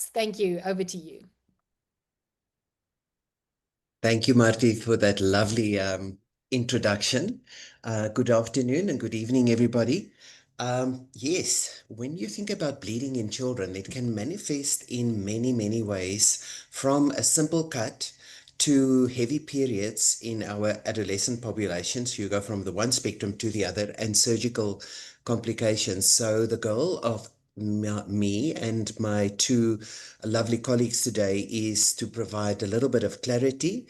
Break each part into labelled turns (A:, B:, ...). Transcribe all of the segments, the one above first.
A: thoughts. Thank you. Over to you.
B: Thank you, Marty, for that lovely introduction. Good afternoon and good evening, everybody. Yes, when you think about bleeding in children, it can manifest in many, many ways, from a simple cut to heavy periods in our adolescent populations. You go from the one spectrum to the other, and surgical complications. So the goal of me and my two lovely colleagues today is to provide a little bit of clarity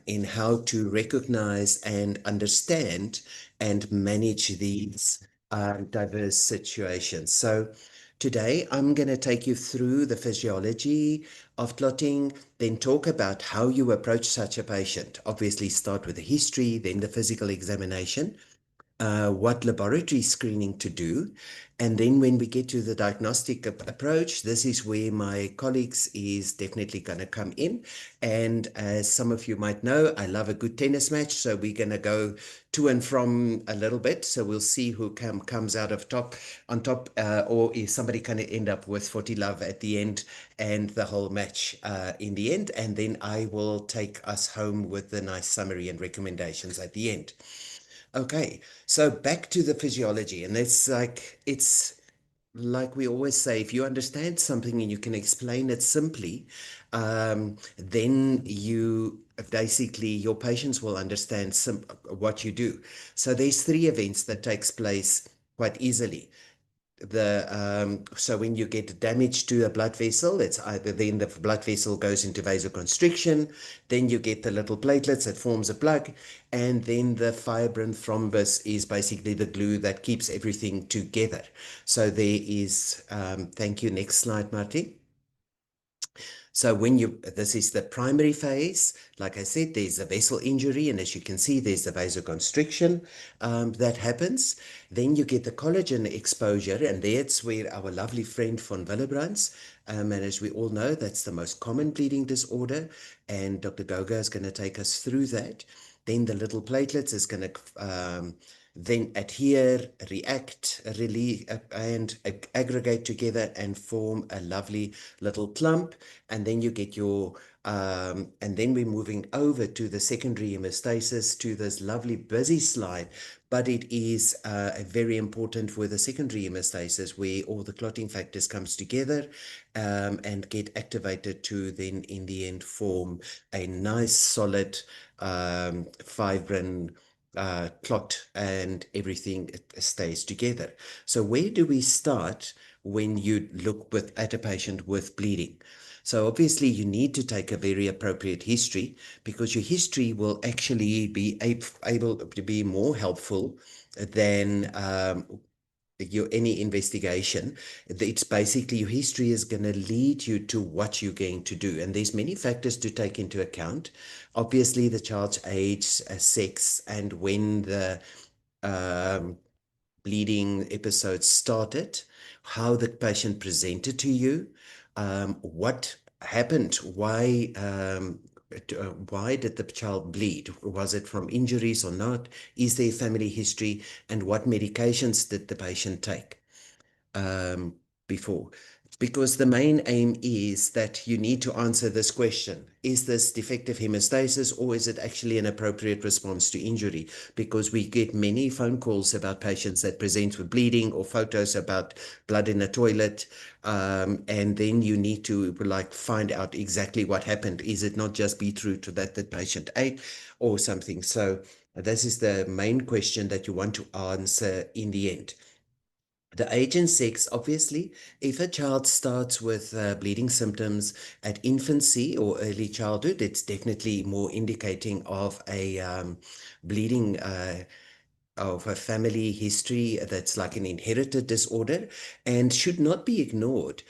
B: in how to recognize and understand and manage these diverse situations. So today I'm going to take you through the physiology of clotting, then talk about how you approach such a patient. Obviously start with the history, then the physical examination, what laboratory screening to do. And then when we get to the diagnostic approach, this is where my colleagues is definitely going to come in. And as some of you might know, I love a good tennis match. So we're going to go to and from a little bit. So we'll see who comes out of top on top, or if somebody kind of end up with 40 love at the end and the whole match in the end. And then I will take us home with the nice summary and recommendations at the end. Okay, so back to the physiology, and it's like we always say, if you understand something and you can explain it simply, then you basically your patients will understand what you do. So there's three events that takes place quite easily. So when you get damage to a blood vessel, it's either then the blood vessel goes into vasoconstriction, then you get the little platelets that forms a plug, and then the fibrin thrombus is basically the glue that keeps everything together. So there is, thank you, next slide, Marty. So this is the primary phase. Like I said, there's a vessel injury, and as you can see, there's the vasoconstriction that happens. Then you get the collagen exposure, and that's where our lovely friend von Willebrand's, and as we all know, that's the most common bleeding disorder, and Dr. Goga is going to take us through that. Then the little platelets is going to then adhere, react, release, and aggregate together and form a lovely little clump. And then you get your, and then we're moving over to the secondary hemostasis, to this lovely busy slide. But it is very important for the secondary hemostasis, where all the clotting factors comes together and get activated to then in the end form a nice solid fibrin clot, and everything stays together. So where do we start when you look at a patient with bleeding? So obviously you need to take a very appropriate history, because your history will actually be able to be more helpful than your any investigation. It's basically your history is going to lead you to what you're going to do, and there's many factors to take into account. Obviously the child's age, sex, and when the um, bleeding episode started, how the patient presented to you, what happened, why did the child bleed? Was it from injuries or not? Is there family history? And what medications did the patient take um, before? Because the main aim is that you need to answer this question: is this defective hemostasis, or is it actually an appropriate response to injury? Because we get many phone calls about patients that present with bleeding, or photos about blood in a toilet, and then you need to find out exactly what happened. Is it not just beetroot that the patient ate or something? So this is the main question that you want to answer in the end. The age and sex, obviously, if a child starts with bleeding symptoms at infancy or early childhood, it's definitely more indicating of a bleeding of a family history that's like an inherited disorder, and should not be ignored.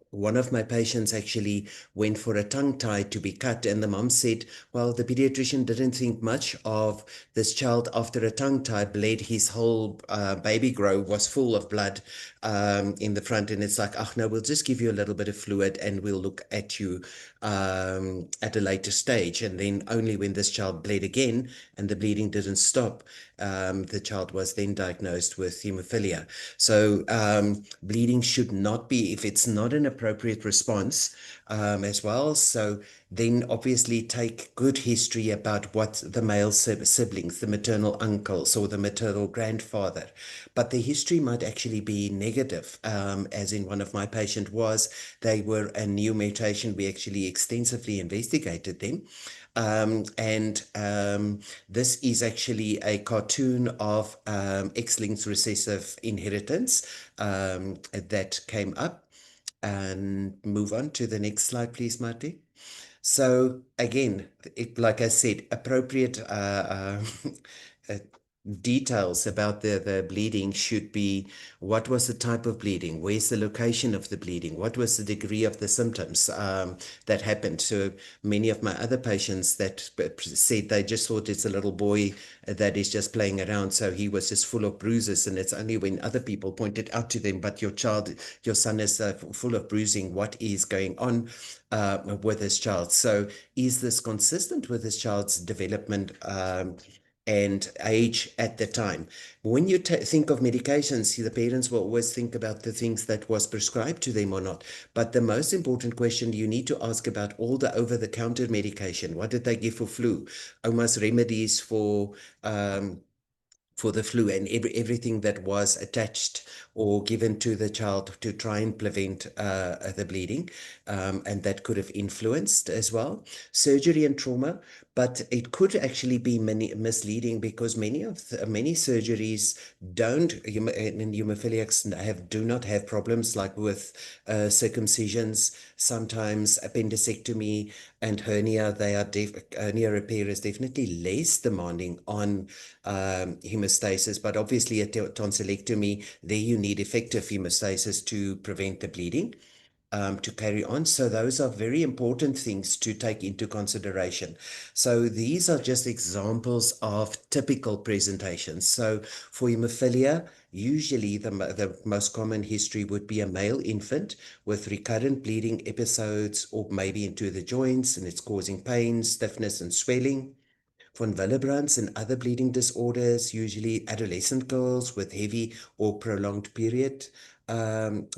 B: One of my patients actually went for a tongue tie to be cut, and the mom said, well, the pediatrician didn't think much of this child. After a tongue tie bled, his whole baby grow was full of blood in the front, and it's like, oh no, we'll just give you a little bit of fluid and we'll look at you at a later stage. And then only when this child bled again and the bleeding didn't stop, the child was then diagnosed with hemophilia. So bleeding should not be, if it's not an appropriate response as well. So then obviously take good history about what the male siblings, the maternal uncles or the maternal grandfather, but the history might actually be negative, as in one of my patients was, they were a new mutation. We actually extensively investigated them. And this is actually a cartoon of X-linked recessive inheritance that came up. And move on to the next slide, please, Marty. So again, like I said, appropriate uh, details about the bleeding should be: what was the type of bleeding? Where's the location of the bleeding? What was the degree of the symptoms that happened? So many of my other patients that said they just thought it's a little boy that is just playing around, so he was just full of bruises, and it's only when other people pointed out to them, but your son is full of bruising. What is going on with this child? So is this consistent with this child's development and age at the time? When you think of medications, the parents will always think about the things that was prescribed to them or not. But the most important question you need to ask about all the over-the-counter medication. What did they give for flu? Oma's remedies for the flu, and everything that was attached or given to the child to try and prevent the bleeding, and that could have influenced as well. Surgery and trauma, but it could actually be misleading, because many surgeries don't, and hemophiliacs do not have problems like with circumcisions, sometimes appendicectomy and hernia. Hernia repair is definitely less demanding on hemostasis, but obviously a tonsillectomy, there you need effective hemostasis to prevent the bleeding to carry on. So those are very important things to take into consideration. So these are just examples of typical presentations. So for hemophilia, usually the most common history would be a male infant with recurrent bleeding episodes, or maybe into the joints, and it's causing pain, stiffness, and swelling. Von Willebrand's and other bleeding disorders, usually adolescent girls with heavy or prolonged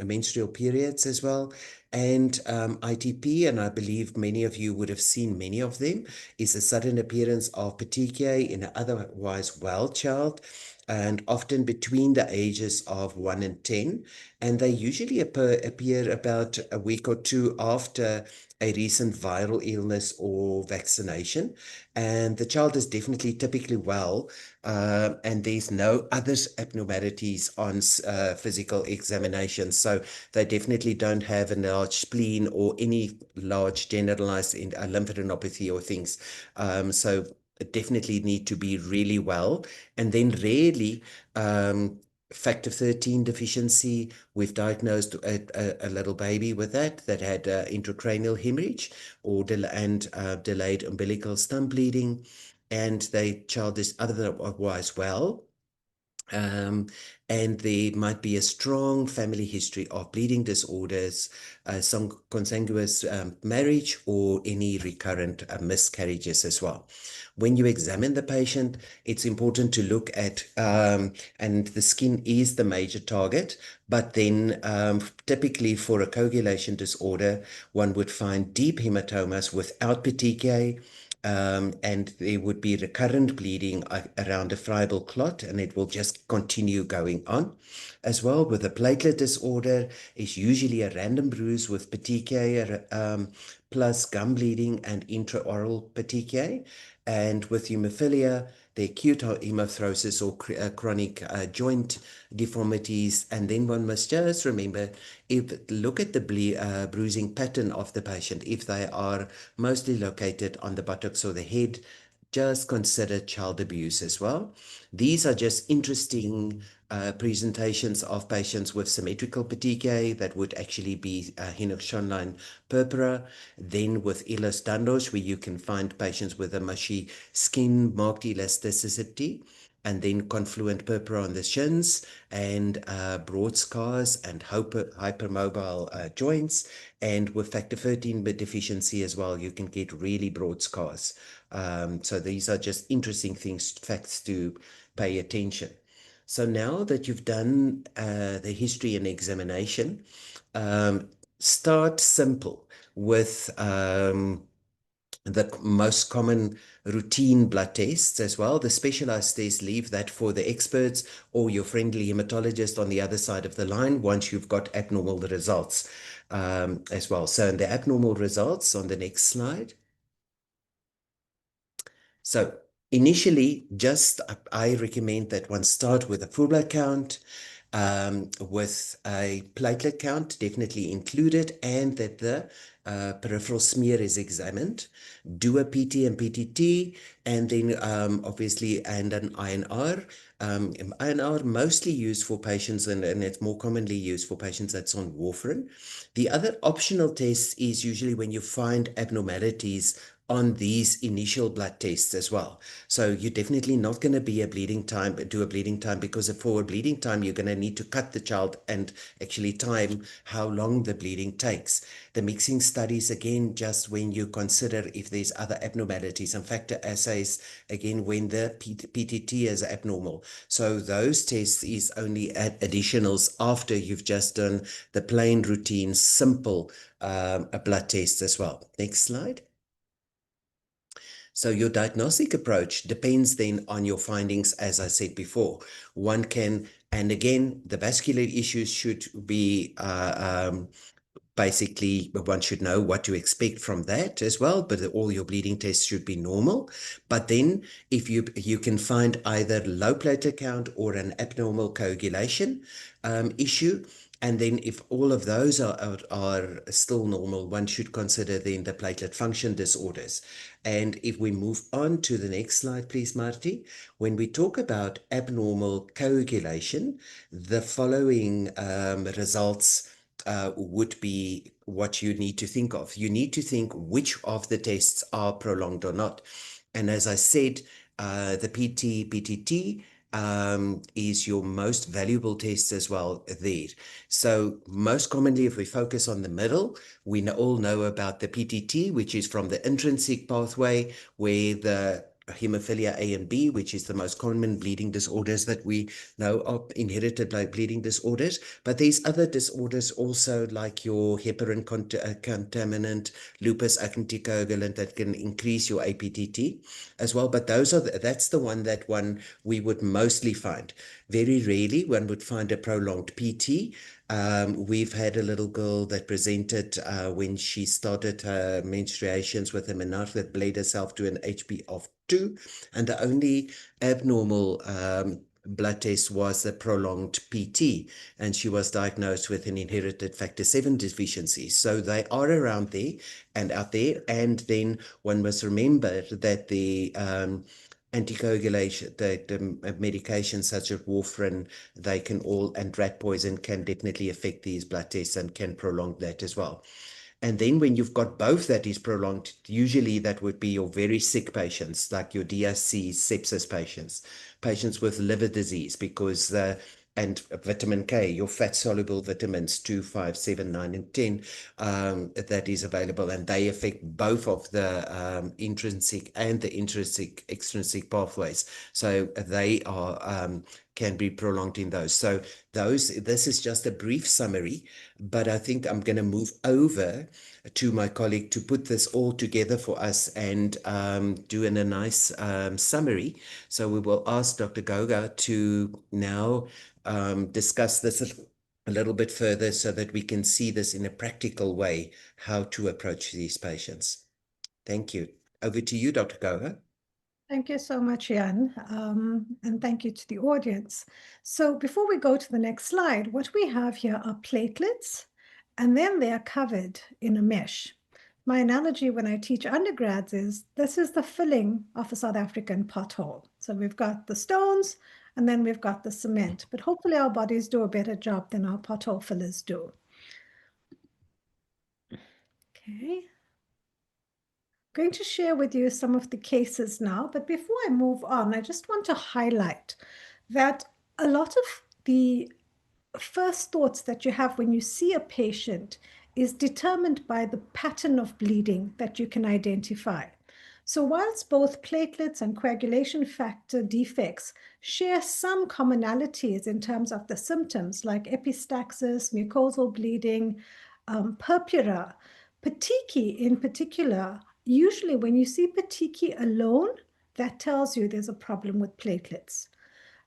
B: menstrual periods as well. And ITP, and I believe many of you would have seen many of them, is a sudden appearance of petechiae in an otherwise well child, and often between the ages of 1 and 10. And they usually appear about a week or two after a recent viral illness or vaccination. And the child is definitely typically well, and there's no other abnormalities on physical examination. So they definitely don't have a large spleen or any large generalized lymphadenopathy or things. So definitely need to be really well. And then rarely, factor 13 deficiency. We've diagnosed a little baby with that had intracranial hemorrhage and delayed umbilical stump bleeding, and the child is otherwise well. Um, and there might be a strong family history of bleeding disorders, some consanguineous marriage, or any recurrent miscarriages as well. When you examine the patient, it's important to look at, and the skin is the major target, but then typically for a coagulation disorder, one would find deep hematomas without petechiae, and there would be recurrent bleeding around a friable clot, and it will just continue going on. As well, with a platelet disorder, is usually a random bruise with petechiae plus gum bleeding and intraoral petechiae. And with hemophilia, the acute hemophthosis or chronic joint deformities. And then one must just remember, look at the bruising pattern of the patient. If they are mostly located on the buttocks or the head, just consider child abuse as well. These are just interesting presentations of patients with symmetrical petechiae that would actually be Henoch-Schönlein purpura. Then with Ehlers-Danlos, where you can find patients with a mushy skin, marked elasticity, and then confluent purpura on the shins, and broad scars and hypermobile joints. And with factor 13 deficiency as well, you can get really broad scars. So these are just interesting facts to pay attention. So now that you've done the history and examination, start simple with the most common routine blood tests as well. The specialized tests, leave that for the experts or your friendly hematologist on the other side of the line once you've got abnormal results as well. So in the abnormal results on the next slide. So initially, just I recommend that one start with a full blood count, with a platelet count definitely included, and that the peripheral smear is examined. Do a PT and PTT, and then obviously, and an INR. INR mostly used for patients, and it's more commonly used for patients that's on warfarin. The other optional test is usually when you find abnormalities on these initial blood tests as well. So you're definitely not going to be do a bleeding time, because for a bleeding time, you're going to need to cut the child and actually time how long the bleeding takes. The mixing studies, again, just when you consider if there's other abnormalities, and factor assays, again, when the PTT is abnormal. So those tests is only additionals after you've just done the plain routine, simple a blood test as well. Next slide. So your diagnostic approach depends then on your findings, as I said before. One can, and again, the vascular issues should be basically, one should know what to expect from that as well, but all your bleeding tests should be normal. But then if you can find either low platelet count or an abnormal coagulation issue, and then if all of those are still normal, one should consider then the platelet function disorders. And if we move on to the next slide, please, Marty, when we talk about abnormal coagulation, the following results would be what you need to think of. You need to think which of the tests are prolonged or not. And as I said, the PTT is your most valuable test as well there. So most commonly, if we focus on the middle, we all know about the PTT, which is from the intrinsic pathway, where the hemophilia A and B, which is the most common bleeding disorders that we know of, inherited bleeding disorders. But there's other disorders also, like your heparin contaminant, lupus anticoagulant, that can increase your APTT as well. But that's the one that we would mostly find. Very rarely one would find a prolonged PT. We've had a little girl that presented when she started her menstruations with a menarche that bled herself to an HB of 2, and the only abnormal blood test was a prolonged PT, and she was diagnosed with an inherited factor 7 deficiency. So they are around there and out there. And then one must remember that the anticoagulation, the medications such as warfarin, they can all, and rat poison can definitely affect these blood tests and can prolong that as well. And then when you've got both that is prolonged, usually that would be your very sick patients, like your DRC, sepsis patients, patients with liver disease, because and vitamin K, your fat-soluble vitamins 2, 5, 7, 9, and 10, that is available, and they affect both of the intrinsic and the extrinsic pathways. So they are can be prolonged in those. So this is just a brief summary, but I think I'm going to move over to my colleague to put this all together for us and do a nice summary. So we will ask Dr. Goga to now discuss this a little bit further so that we can see this in a practical way, how to approach these patients. Thank you. Over to you, Dr. Goga.
A: Thank you so much, Jan, and thank you to the audience. So before we go to the next slide, what we have here are platelets, and then they are covered in a mesh. My analogy when I teach undergrads is this is the filling of a South African pothole. So we've got the stones, and then we've got the cement, but hopefully our bodies do a better job than our pothole fillers do. Okay. Going to share with you some of the cases now, but before I move on, I just want to highlight that a lot of the first thoughts that you have when you see a patient is determined by the pattern of bleeding that you can identify. So whilst both platelets and coagulation factor defects share some commonalities in terms of the symptoms like epistaxis, mucosal bleeding, purpura, petechiae in particular, usually when you see petechiae alone, that tells you there's a problem with platelets.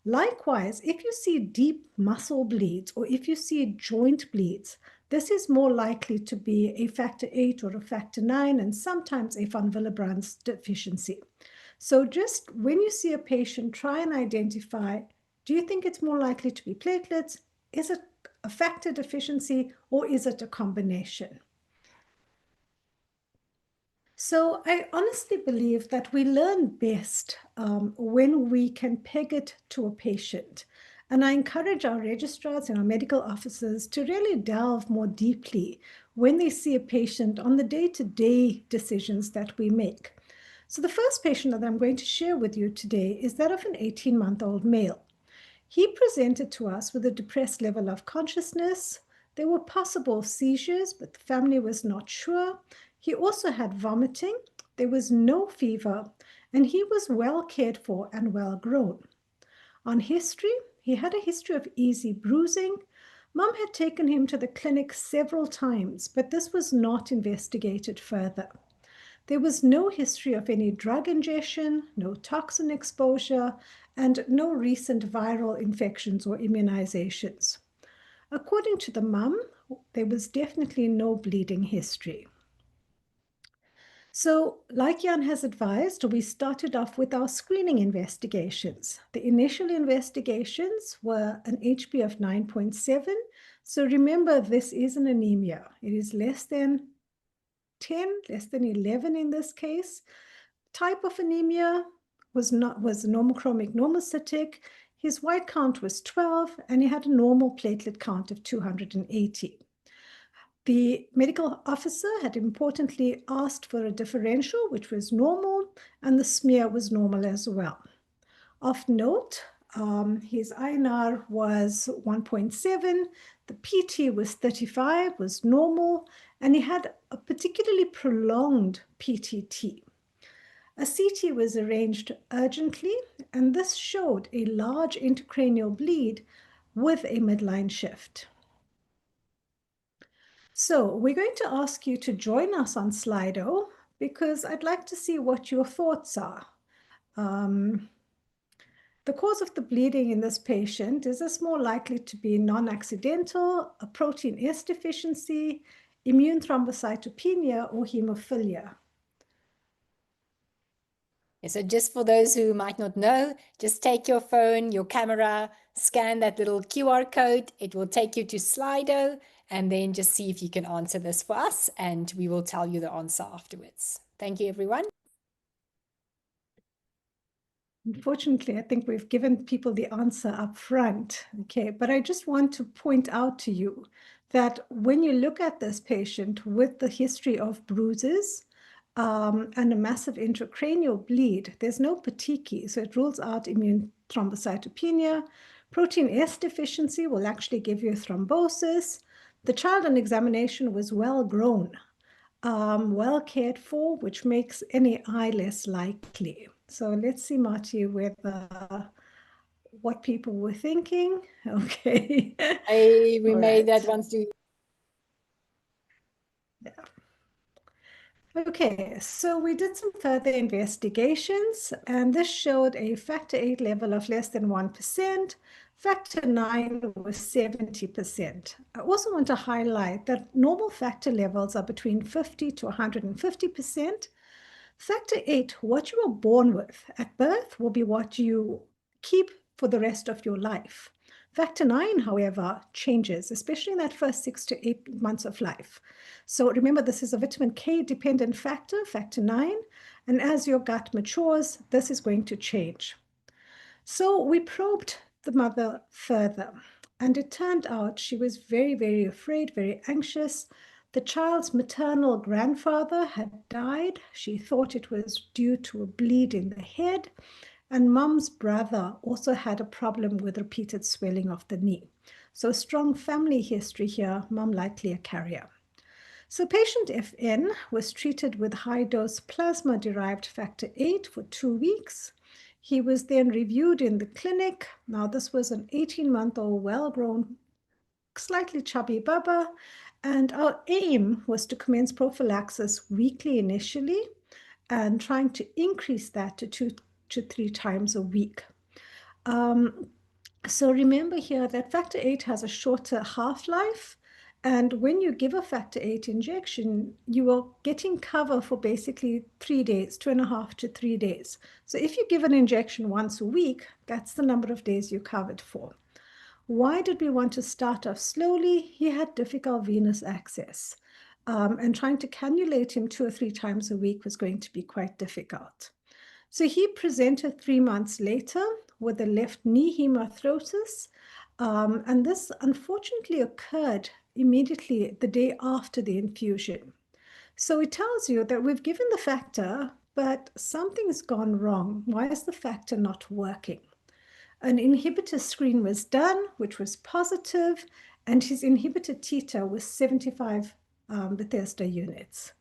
A: Likewise, if you see deep muscle bleeds or if you see joint bleeds, this is more likely to be a factor 8 or a factor 9 and sometimes a von Willebrand's deficiency. So just when you see a patient, try and identify, do you think it's more likely to be platelets? Is it a factor deficiency or is it a combination? So I honestly believe that we learn best when we can peg it to a patient. And I encourage our registrars and our medical officers to really delve more deeply when they see a patient on the day-to-day decisions that we make. So the first patient that I'm going to share with you today is that of an 18-month-old male. He presented to us with a depressed level of consciousness. There were possible seizures, but the family was not sure. He also had vomiting. There was no fever, and he was well cared for and well grown. On history, he had a history of easy bruising. Mom had taken him to the clinic several times, but this was not investigated further. There was no history of any drug ingestion, no toxin exposure, and no recent viral infections or immunizations. According to the mum, there was definitely no bleeding history. So, like Jan has advised, we started off with our screening investigations. The initial investigations were an HB of 9.7. So remember, this is an anemia. It is less than 10, less than 11 in this case. Type of anemia was normochromic normocytic. His white count was 12, and he had a normal platelet count of 280. The medical officer had importantly asked for a differential, which was normal, and the smear was normal as well. Of note, his INR was 1.7, the PT was 35, was normal, and he had a particularly prolonged PTT. A CT was arranged urgently, and this showed a large intracranial bleed with a midline shift. So we're going to ask you to join us on Slido because I'd like to see what your thoughts are. The cause of the bleeding in this patient, is this more likely to be non-accidental, a protein S deficiency, immune thrombocytopenia, or hemophilia?
C: So just for those who might not know, just take your phone, your camera, scan that little QR code. It will take you to Slido, and then just see if you can answer this for us, and we will tell you the answer afterwards. Thank you, everyone.
A: Unfortunately, I think we've given people the answer up front. Okay, but I just want to point out to you that when you look at this patient with the history of bruises and a massive intracranial bleed, there's no petechiae, so it rules out immune thrombocytopenia. Protein S deficiency will actually give you thrombosis. The child on examination was well grown, well cared for, which makes any eye less likely. So let's see, Marty, with what people were thinking. Okay.
C: We made that once too.
A: Yeah. Okay, so we did some further investigations, and this showed a factor 8 level of less than 1%. Factor 9 was 70%. I also want to highlight that normal factor levels are between 50 to 150%. Factor 8, what you were born with at birth, will be what you keep for the rest of your life. Factor 9, however, changes, especially in that first 6 to 8 months of life. So remember, this is a vitamin K dependent factor, factor 9, and as your gut matures, this is going to change. So we probed the mother further, and it turned out she was very, very afraid, very anxious. The child's maternal grandfather had died. She thought it was due to a bleed in the head. And mom's brother also had a problem with repeated swelling of the knee. So strong family history here, mom likely a carrier. So patient FN was treated with high-dose plasma-derived factor VIII for 2 weeks. He was then reviewed in the clinic. Now, this was an 18-month-old, well-grown, slightly chubby bubba, and our aim was to commence prophylaxis weekly initially and trying to increase that to 2 to 3 times a week. So remember here that factor VIII has a shorter half-life, and when you give a factor VIII injection, you are getting cover for basically 3 days, 2.5 to 3 days. So if you give an injection once a week, that's the number of days you're covered for. Why did we want to start off slowly? He had difficult venous access, and trying to cannulate him 2 or 3 times a week was going to be quite difficult. So he presented 3 months later with a left knee hemarthrosis, and this unfortunately occurred immediately the day after the infusion. So it tells you that we've given the factor, but something's gone wrong. Why is the factor not working? An inhibitor screen was done, which was positive, and his inhibitor titer was 75 Bethesda units.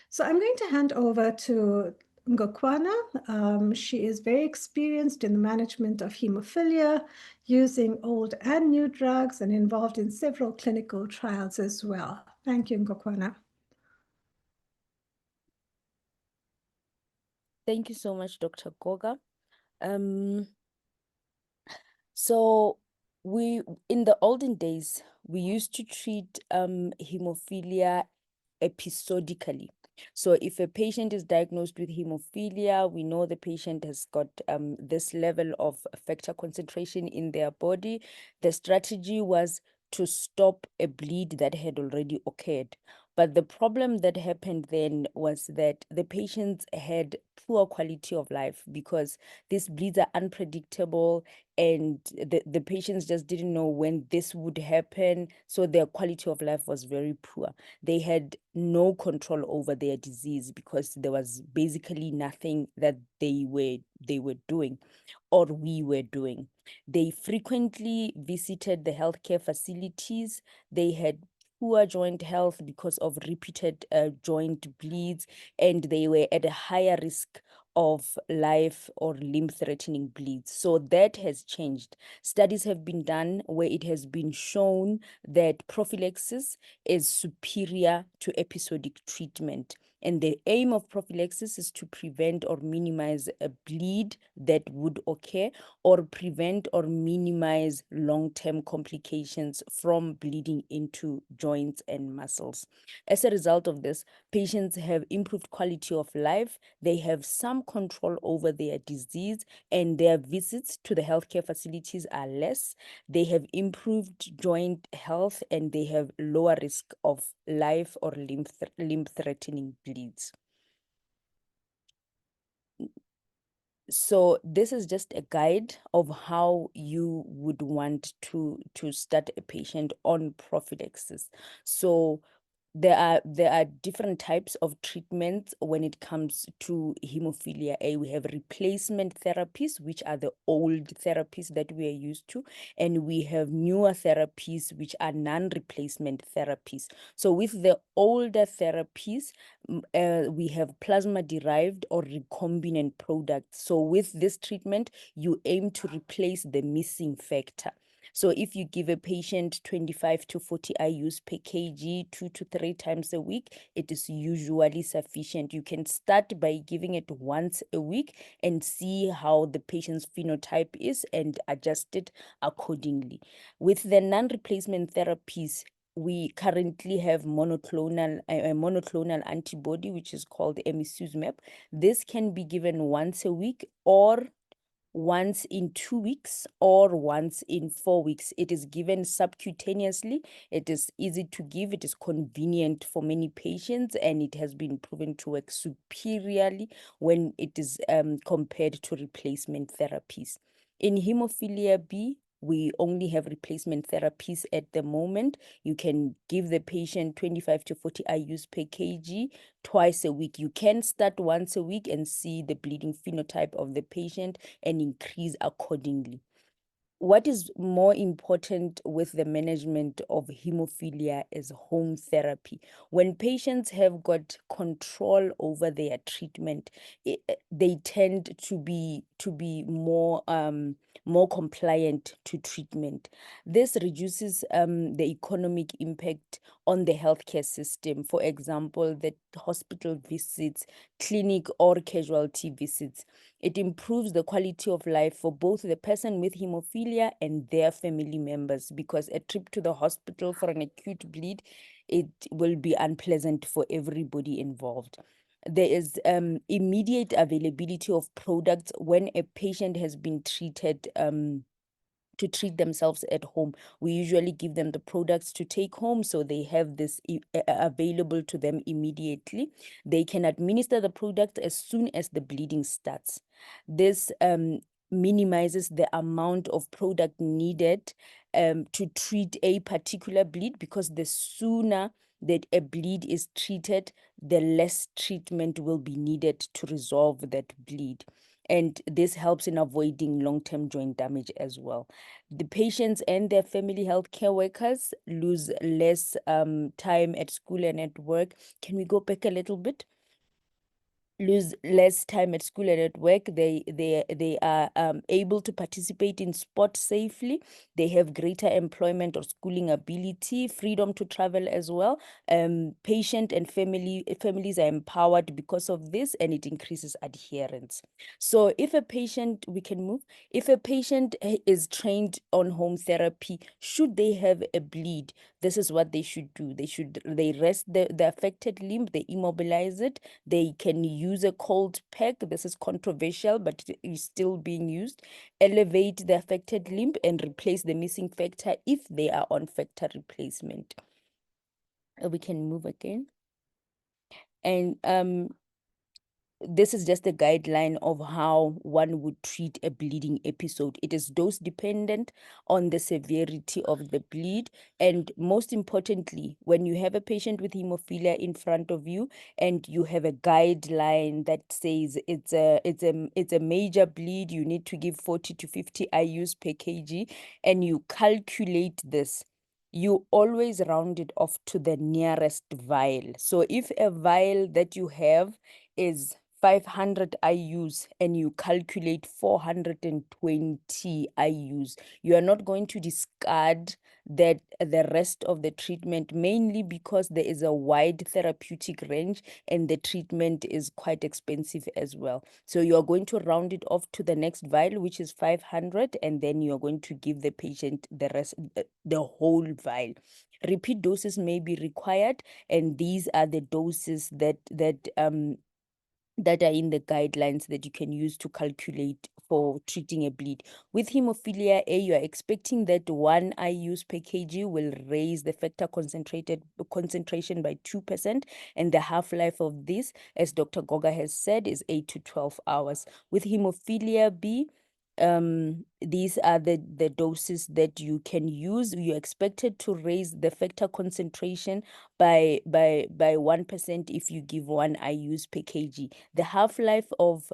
A: So I'm going to hand over to Ngoakoana. She is very experienced in the management of hemophilia, using old and new drugs, and involved in several clinical trials as well. Thank you, Ngoakoana.
D: Thank you so much, Dr. Goga. So in the olden days, we used to treat hemophilia episodically. So if a patient is diagnosed with hemophilia, we know the patient has got this level of factor concentration in their body. The strategy was to stop a bleed that had already occurred. But the problem that happened then was that the patients had poor quality of life because these bleeds are unpredictable, and the patients just didn't know when this would happen. So their quality of life was very poor. They had no control over their disease because there was basically nothing that they were doing or we were doing. They frequently visited the healthcare facilities. They had poor joint health because of repeated joint bleeds, and they were at a higher risk of life or limb-threatening bleeds. So that has changed. Studies have been done where it has been shown that prophylaxis is superior to episodic treatment. And the aim of prophylaxis is to prevent or minimize a bleed that would occur, or prevent or minimize long-term complications from bleeding into joints and muscles. As a result of this, patients have improved quality of life, they have some control over their disease, and their visits to the healthcare facilities are less. They have improved joint health, and they have lower risk of life or limb-threatening bleeds. So this is just a guide of how you would want to start a patient on prophylaxis. So there are different types of treatments when it comes to hemophilia A. We have replacement therapies, which are the old therapies that we are used to, and we have newer therapies, which are non-replacement therapies. So with the older therapies, we have plasma-derived or recombinant products. So with this treatment, you aim to replace the missing factor. So if you give a patient 25 to 40 IUs per kg 2 to 3 times a week, it is usually sufficient. You can start by giving it once a week and see how the patient's phenotype is and adjust it accordingly. With the non-replacement therapies, we currently have monoclonal antibody, which is called emicizumab. This can be given once a week, or once in 2 weeks, or once in 4 weeks. It is given subcutaneously. It is easy to give. It is convenient for many patients, and it has been proven to work superiorly when it is compared to replacement therapies. In hemophilia B, we only have replacement therapies at the moment. You can give the patient 25 to 40 IUs per kg twice a week. You can start once a week and see the bleeding phenotype of the patient and increase accordingly. what is more important with the management of hemophilia is home therapy. When patients have got control over their treatment, they tend to be more more compliant to treatment. This reduces the economic impact on the healthcare system. For example, the hospital visits, clinic or casualty visits. It improves the quality of life for both the person with hemophilia and their family members, because a trip to the hospital for an acute bleed, it will be unpleasant for everybody involved. There is immediate availability of products when a patient has been treated to treat themselves at home. We usually give them the products to take home, so they have this available to them immediately. They can administer the product as soon as the bleeding starts. This minimizes the amount of product needed to treat a particular bleed, because the sooner that a bleed is treated, the less treatment will be needed to resolve that bleed. And this helps in avoiding long-term joint damage as well. The patients and their family health care workers lose less time at school and at work. Can we go back a little bit? Lose less time at school and at work. They are able to participate in sport safely. They have greater employment or schooling ability, freedom to travel as well. Patient and families are empowered because of this, and it increases adherence. So if a patient, we can move, if a patient is trained on home therapy, should they have a bleed, this is what they should do. They rest the affected limb, they immobilize it, they can use a cold pack. This is controversial, but it is still being used. Elevate the affected limb and replace the missing factor if they are on factor replacement. We can move again. And this is just a guideline of how one would treat a bleeding episode. It is dose dependent on the severity of the bleed. And most importantly, when you have a patient with hemophilia in front of you and you have a guideline that says it's a major bleed, you need to give 40 to 50 IUs per kg, and you calculate this, you always round it off to the nearest vial. So if a vial that you have is 500 IUs and you calculate 420 IUs, you are not going to discard that the rest of the treatment, mainly because there is a wide therapeutic range and the treatment is quite expensive as well. So you are going to round it off to the next vial, which is 500, and then you are going to give the patient the rest, the whole vial. Repeat doses may be required, and these are the doses that are in the guidelines that you can use to calculate for treating a bleed. With hemophilia A, you are expecting that 1 IUs per kg will raise the factor concentration by 2%, and the half-life of this, as Dr. Goga has said, is 8 to 12 hours. With hemophilia B, these are the doses that you can use. You're expected to raise the factor concentration by 1% if you give 1 IUs per kg. The half-life of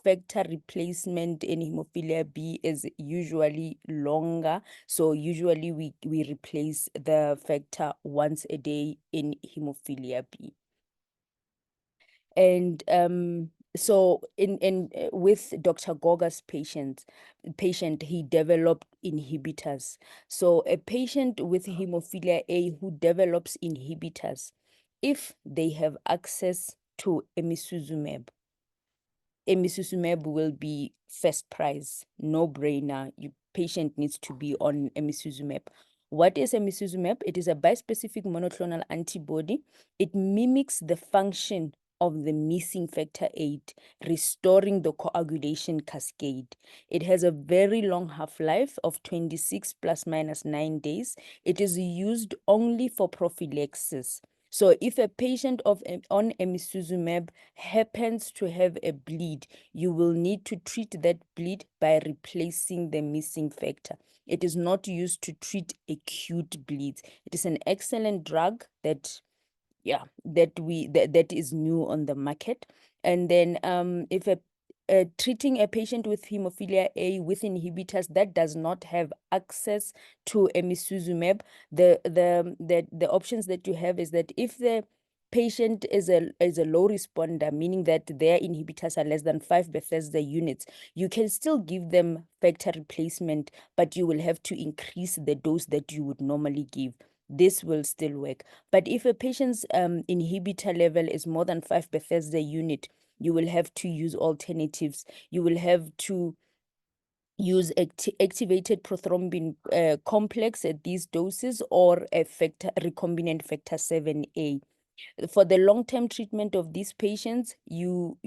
D: factor replacement in hemophilia B is usually longer. So usually we replace the factor once a day in hemophilia B. And so with Dr. Goga's patient, he developed inhibitors. So a patient with hemophilia A who develops inhibitors, if they have access to emicizumab will be first prize, no brainer. Patient needs to be on emicizumab. What is emicizumab? It is a bispecific monoclonal antibody. It mimics the function of the missing factor 8, restoring the coagulation cascade. It has a very long half-life of 26 plus minus 9 days. It is used only for prophylaxis. So if a patient on emicizumab happens to have a bleed, you will need to treat that bleed by replacing the missing factor. It is not used to treat acute bleeds. It is an excellent drug that is new on the market. And then if treating a patient with hemophilia A with inhibitors that does not have access to emicizumab, the options that you have is that if the patient is a low responder, meaning that their inhibitors are less than 5 Bethesda units, you can still give them factor replacement, but you will have to increase the dose that you would normally give. This will still work. But if a patient's inhibitor level is more than 5 Bethesda unit, you will have to use alternatives. You will have to use activated prothrombin complex at these doses, or a recombinant factor 7A. For the long-term treatment of these patients, you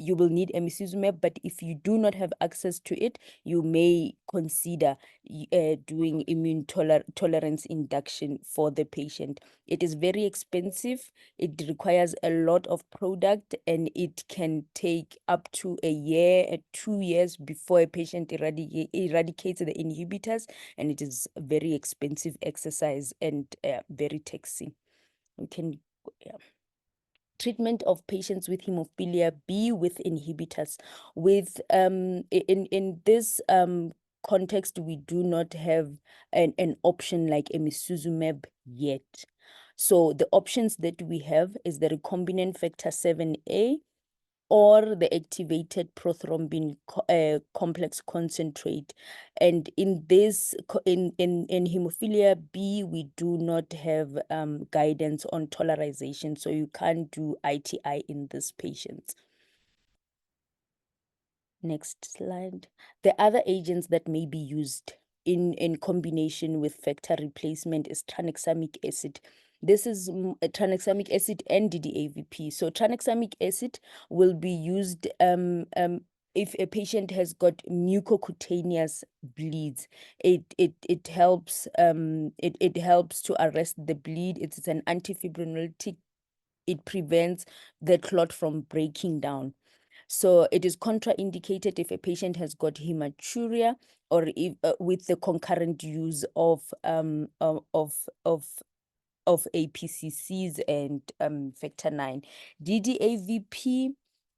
D: will need emicizumab, but if you do not have access to it, you may consider doing immune tolerance induction for the patient. It is very expensive. It requires a lot of product, and it can take up to a year, 2 years before a patient eradicates the inhibitors, and it is a very expensive exercise and very taxing. We can, yeah. Treatment of patients with hemophilia B with inhibitors. With in this context, we do not have an option like emicizumab yet. So the options that we have is the recombinant factor 7A, or the activated prothrombin complex concentrate. And in this, in hemophilia B, we do not have guidance on tolerization, so you can't do ITI in these patients. Next slide. The other agents that may be used in combination with factor replacement is tranexamic acid. This is tranexamic acid and DDAVP. So tranexamic acid will be used if a patient has got mucocutaneous bleeds. It helps it helps to arrest the bleed. It's an antifibrinolytic. It prevents the clot from breaking down. So it is contraindicated if a patient has got hematuria, or if with the concurrent use of APCCs and factor 9. DDAVP,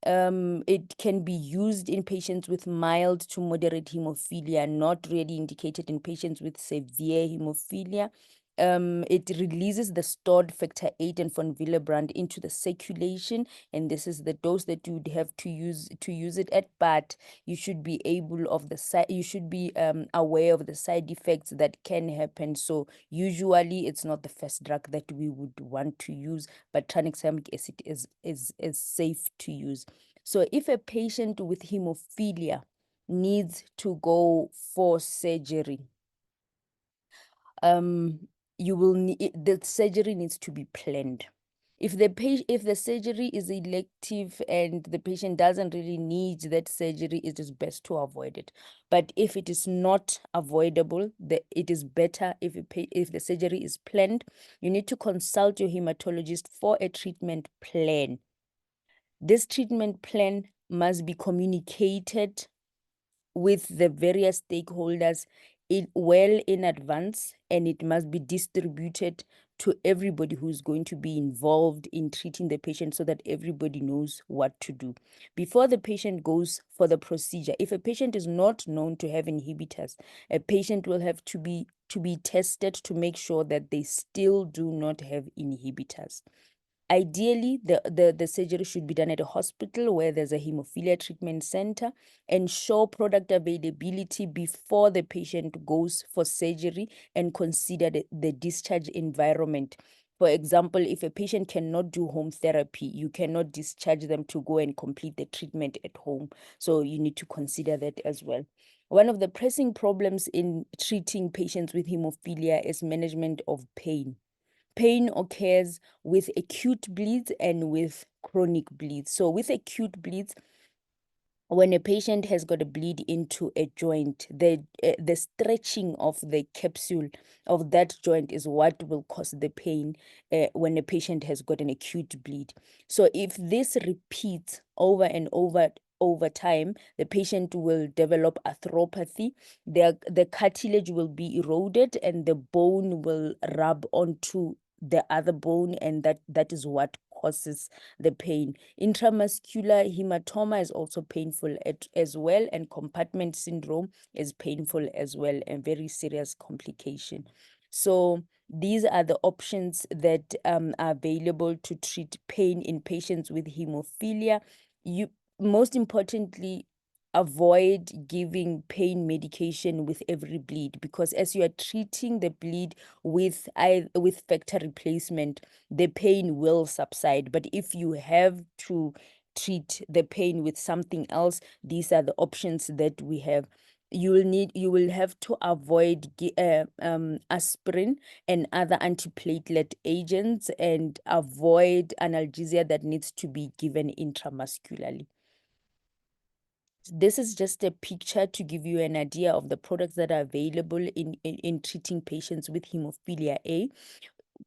D: it can be used in patients with mild to moderate hemophilia, not really indicated in patients with severe hemophilia. It releases the stored factor 8 and von Willebrand into the circulation, and this is the dose that you would have to use it at. But you should be you should be aware of the side effects that can happen. So usually it's not the first drug that we would want to use, but tranexamic acid is safe to use. So if a patient with hemophilia needs to go for surgery, you will need, the surgery needs to be planned. If the surgery is elective and the patient doesn't really need that surgery, it is best to avoid it. But if it is not avoidable, it is better if the surgery is planned. You need to consult your hematologist for a treatment plan. This treatment plan must be communicated with the various stakeholders well in advance, and it must be distributed to everybody who's going to be involved in treating the patient, so that everybody knows what to do. Before the patient goes for the procedure, if a patient is not known to have inhibitors, a patient will have to be tested to make sure that they still do not have inhibitors. Ideally, the surgery should be done at a hospital where there's a hemophilia treatment center. Ensure product availability before the patient goes for surgery, and consider the discharge environment. For example, if a patient cannot do home therapy, you cannot discharge them to go and complete the treatment at home. So you need to consider that as well. One of the pressing problems in treating patients with hemophilia is management of pain. Pain occurs with acute bleeds and with chronic bleeds. So with acute bleeds, when a patient has got a bleed into a joint, the stretching of the capsule of that joint is what will cause the pain when a patient has got an acute bleed. So if this repeats over and over time, the patient will develop arthropathy. The cartilage will be eroded, and the bone will rub onto the other bone, and that is what causes the pain. Intramuscular hematoma is also painful as well, and compartment syndrome is painful as well, and very serious complication. So these are the options that are available to treat pain in patients with hemophilia. You most importantly, avoid giving pain medication with every bleed, because as you are treating the bleed with factor replacement, the pain will subside. But if you have to treat the pain with something else, these are the options that we have. You will have to avoid aspirin and other antiplatelet agents, and avoid analgesia that needs to be given intramuscularly. This is just a picture to give you an idea of the products that are available in treating patients with hemophilia A.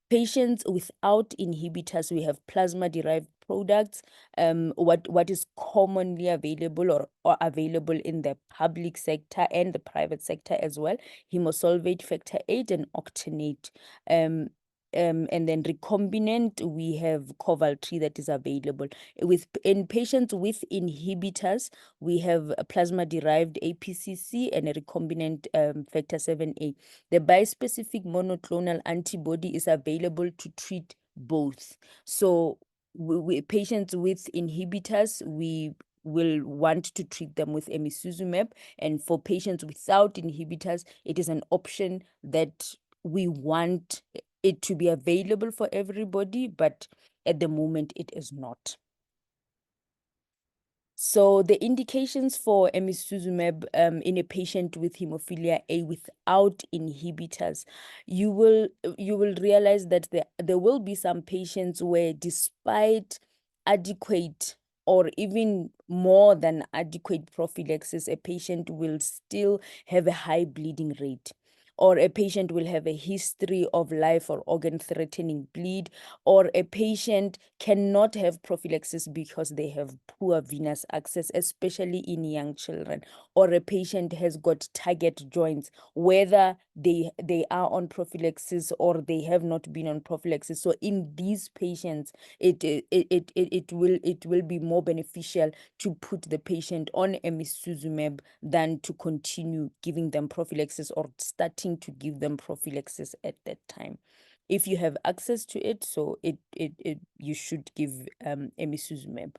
D: Patients without inhibitors, we have plasma-derived products. What is commonly available or available in the public sector and the private sector as well: hemosolvate factor 8 and octanate. And then recombinant, we have Covaltry that is available. In patients with inhibitors, we have a plasma-derived APCC and a recombinant factor 7A. The bispecific monoclonal antibody is available to treat both. So patients with inhibitors, we will want to treat them with emicizumab, and for patients without inhibitors, it is an option that we want it to be available for everybody, but at the moment it is not. So the indications for emicizumab in a patient with hemophilia A without inhibitors, you will realize that there will be some patients where, despite adequate or even more than adequate prophylaxis, a patient will still have a high bleeding rate, or a patient will have a history of life or organ-threatening bleed, or a patient cannot have prophylaxis because they have poor venous access, especially in young children, or a patient has got target joints, whether they are on prophylaxis or they have not been on prophylaxis. So in these patients, it will be more beneficial to put the patient on emicizumab than to continue giving them prophylaxis or starting to give them prophylaxis at that time. If you have access to it, so you should give emicizumab.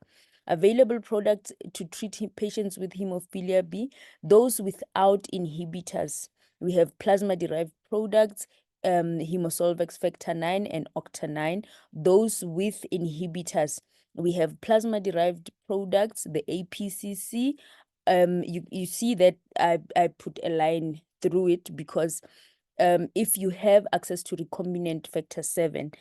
D: Available products to treat patients with hemophilia B, those without inhibitors, we have plasma-derived products, hemosolvex factor 9 and octa9. Those with inhibitors, we have plasma-derived products, the APCC. You see that I put a line through it because if you have access to recombinant factor 7,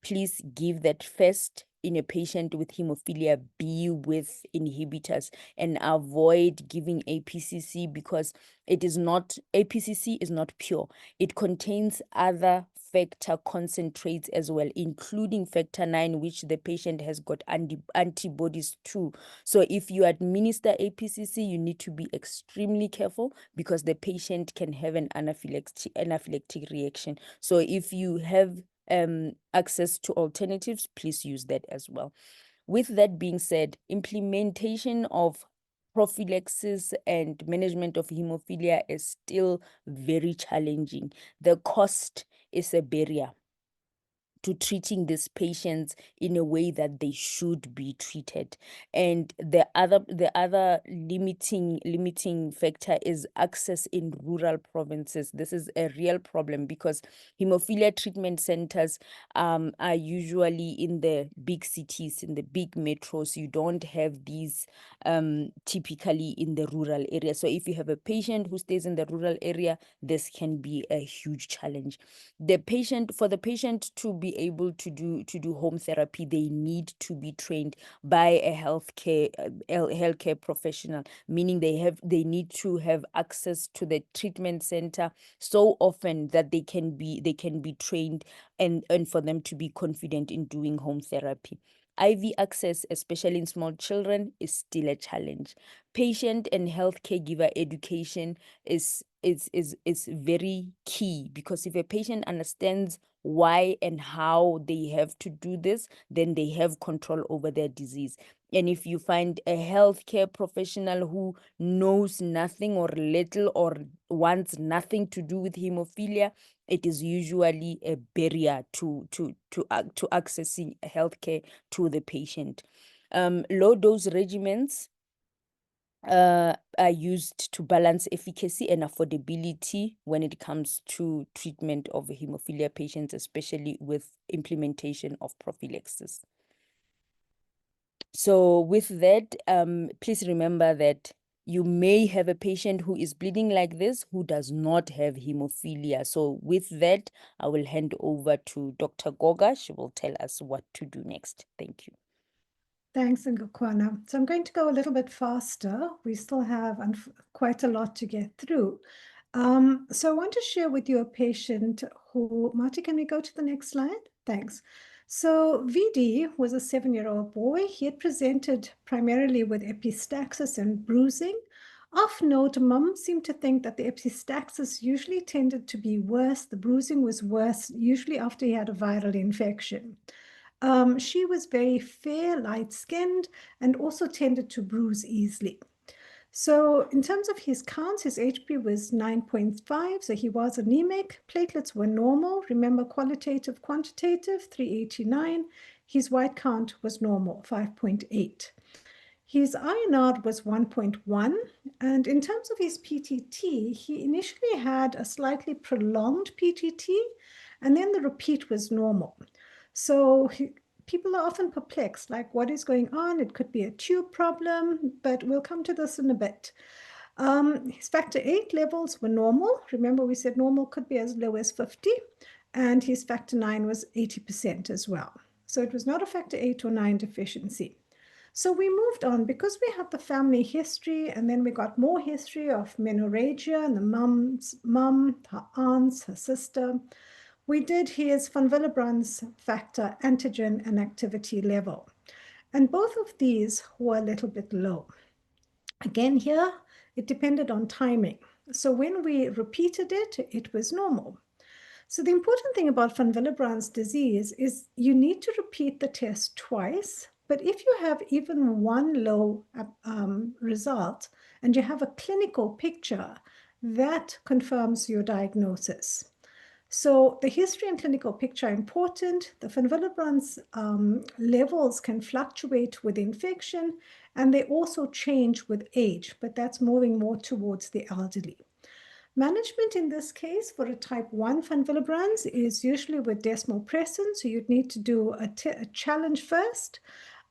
D: please give that first in a patient with hemophilia B with inhibitors, and avoid giving APCC because APCC is not pure. It contains other factor concentrates as well, including factor 9, which the patient has got antibodies to. So if you administer APCC, you need to be extremely careful because the patient can have an anaphylactic reaction. So if you have access to alternatives, please use that as well. With that being said, implementation of prophylaxis and management of hemophilia is still very challenging. The cost is a barrier to treating these patients in a way that they should be treated. And the other limiting factor is access in rural provinces. This is a real problem because hemophilia treatment centers are usually in the big cities, in the big metros. You don't have these typically in the rural area. So if you have a patient who stays in the rural area, this can be a huge challenge. For the patient to be able to do home therapy, they need to be trained by a healthcare professional, meaning they need to have access to the treatment center so often that they can be trained and for them to be confident in doing home therapy. IV access, especially in small children, is still a challenge. Patient and healthcare giver education is is very key, because if a patient understands why and how they have to do this, then they have control over their disease. And if you find a healthcare professional who knows nothing or little or wants nothing to do with hemophilia, it is usually a barrier to accessing healthcare to the patient. Low dose regimens are used to balance efficacy and affordability when it comes to treatment of hemophilia patients, especially with implementation of prophylaxis. So with that, please remember that you may have a patient who is bleeding like this who does not have hemophilia. So with that, I will hand over to Dr. Goga. She will tell us what to do next. Thank you.
A: Thanks, Ngoakoana. So I'm going to go a little bit faster. We still have quite a lot to get through. So I want to share with you a patient who, Marty, can we go to the next slide? Thanks. So VD was a 7-year-old boy. He had presented primarily with epistaxis and bruising. Of note, mum seemed to think that the epistaxis usually tended to be worse. The bruising was worse, usually after he had a viral infection. She was very fair, light-skinned, and also tended to bruise easily. So in terms of his counts, his HP was 9.5, so he was anemic. Platelets were normal. Remember, qualitative, quantitative, 389. His white count was normal, 5.8. His INR was 1.1, and in terms of his PTT, he initially had a slightly prolonged PTT, and then the repeat was normal. So people are often perplexed, like what is going on? It could be a tube problem, but we'll come to this in a bit. His factor VIII levels were normal. Remember, we said normal could be as low as 50, and his factor IX was 80% as well. So it was not a factor VIII or IX deficiency. So we moved on because we had the family history, and then we got more history of menorrhagia and the mum's mum, her aunts, her sister. We did his von Willebrand's factor, antigen, and activity level. And both of these were a little bit low. Again, here, it depended on timing. So when we repeated it, it was normal. So the important thing about von Willebrand's disease is you need to repeat the test twice. But if you have even one low result and you have a clinical picture, that confirms your diagnosis. So the history and clinical picture are important. The von Willebrand's levels can fluctuate with infection, and they also change with age, but that's moving more towards the elderly. Management in this case for a type 1 von Willebrand's is usually with desmopressin, so you'd need to do a challenge first.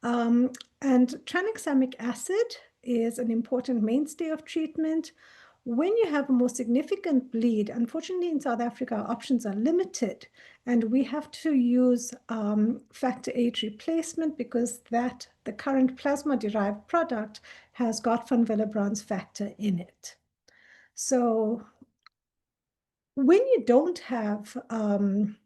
A: And tranexamic acid is an important mainstay of treatment. When you have a more significant bleed, unfortunately in South Africa, our options are limited, and we have to use factor VIII replacement because the current plasma-derived product has got von Willebrand's factor in it. So when you don't have when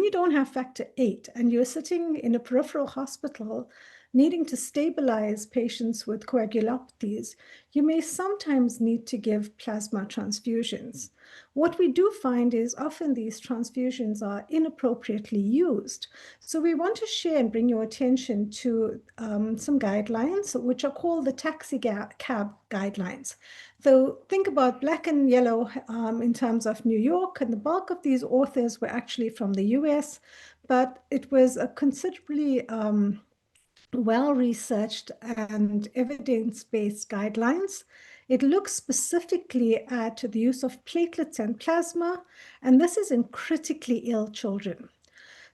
A: you don't have factor VIII and you're sitting in a peripheral hospital needing to stabilize patients with coagulopathies, you may sometimes need to give plasma transfusions. What we do find is often these transfusions are inappropriately used. So we want to share and bring your attention to some guidelines, which are called the taxi cab guidelines. So think about black and yellow in terms of New York, and the bulk of these authors were actually from the US, but it was a considerably well-researched and evidence-based guidelines. It looks specifically at the use of platelets and plasma, and this is in critically ill children.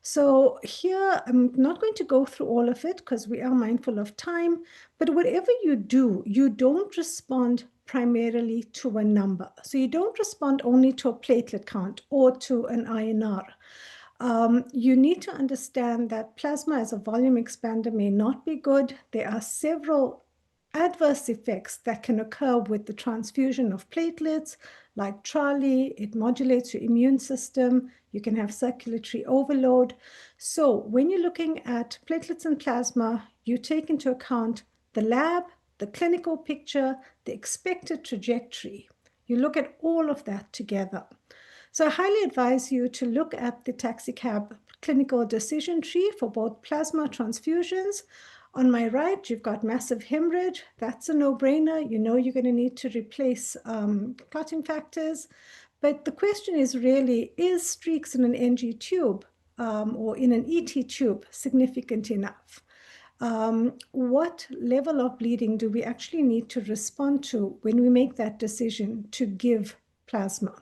A: So here, I'm not going to go through all of it because we are mindful of time, but whatever you do, you don't respond primarily to a number. So you don't respond only to a platelet count or to an INR. You need to understand that plasma as a volume expander may not be good. There are several adverse effects that can occur with the transfusion of platelets, like Charlie. It modulates your immune system. You can have circulatory overload. So when you're looking at platelets and plasma, you take into account the lab, the clinical picture, the expected trajectory. You look at all of that together. So I highly advise you to look at the taxicab clinical decision tree for both plasma transfusions. On my right, you've got massive hemorrhage. That's a no-brainer. You know you're going to need to replace clotting factors. But the question is really, is streaks in an NG tube or in an ET tube significant enough? What level of bleeding do we actually need to respond to when we make that decision to give plasma?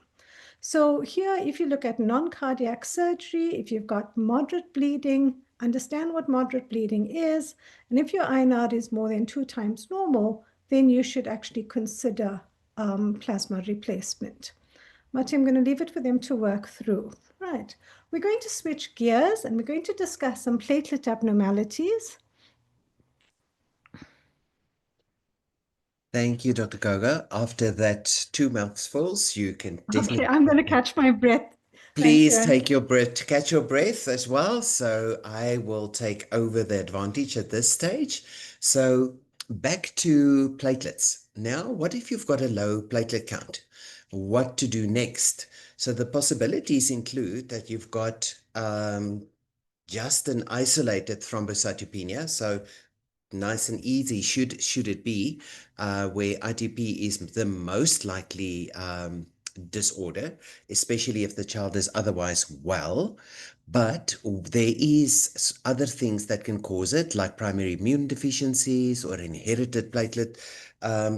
A: So here, if you look at non-cardiac surgery, if you've got moderate bleeding, understand what moderate bleeding is. And if your INR is more than 2 times normal, then you should actually consider plasma replacement. Marty, I'm going to leave it for them to work through. Right. We're going to switch gears and we're going to discuss some platelet abnormalities.
B: Thank you, Dr. Goga. After that 2 mouthfuls, you can definitely.
A: Okay, I'm going to catch my breath.
B: Please
A: Thanks,
B: take your breath, catch your breath as well. So I will take over the advantage at this stage. So back to platelets. Now, what if you've got a low platelet count? What to do next? So the possibilities include that you've got just an isolated thrombocytopenia. So nice and easy should it be, where ITP is the most likely disorder, especially if the child is otherwise well. But there is other things that can cause it, like primary immune deficiencies or inherited platelet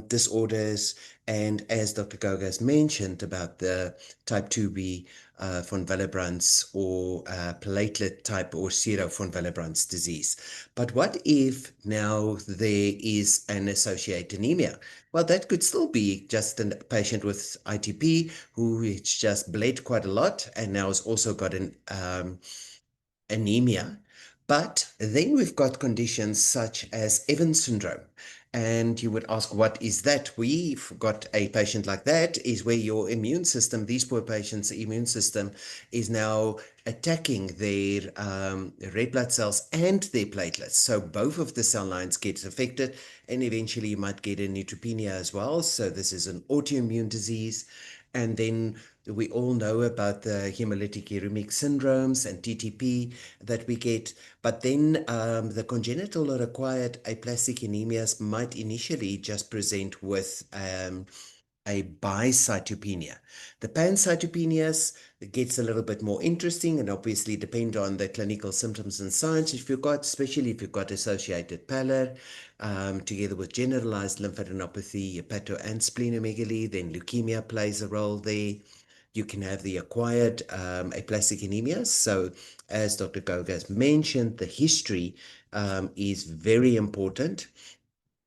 B: disorders. And as Dr. Goga has mentioned about the type 2B von Willebrand's or platelet type or sero von Willebrand's disease. But what if now there is an associated anemia? Well, that could still be just a patient with ITP who has just bled quite a lot and now has also got an anemia. But then we've got conditions such as Evans syndrome. And you would ask, what is that? We've got a patient like that is where your immune system, these poor patients' immune system is now attacking their red blood cells and their platelets. So both of the cell lines get affected, and eventually you might get a neutropenia as well. So this is an autoimmune disease. And then we all know about the hemolytic uremic syndromes and TTP that we get. But then the congenital or acquired aplastic anemias might initially just present with a bicytopenia. The pancytopenias, it gets a little bit more interesting and obviously depend on the clinical symptoms and signs if you've got, especially if you've got associated pallor, together with generalized lymphadenopathy, hepato and splenomegaly, then leukemia plays a role there. You can have the acquired aplastic anemias. So as Dr. Goga has mentioned, the history is very important.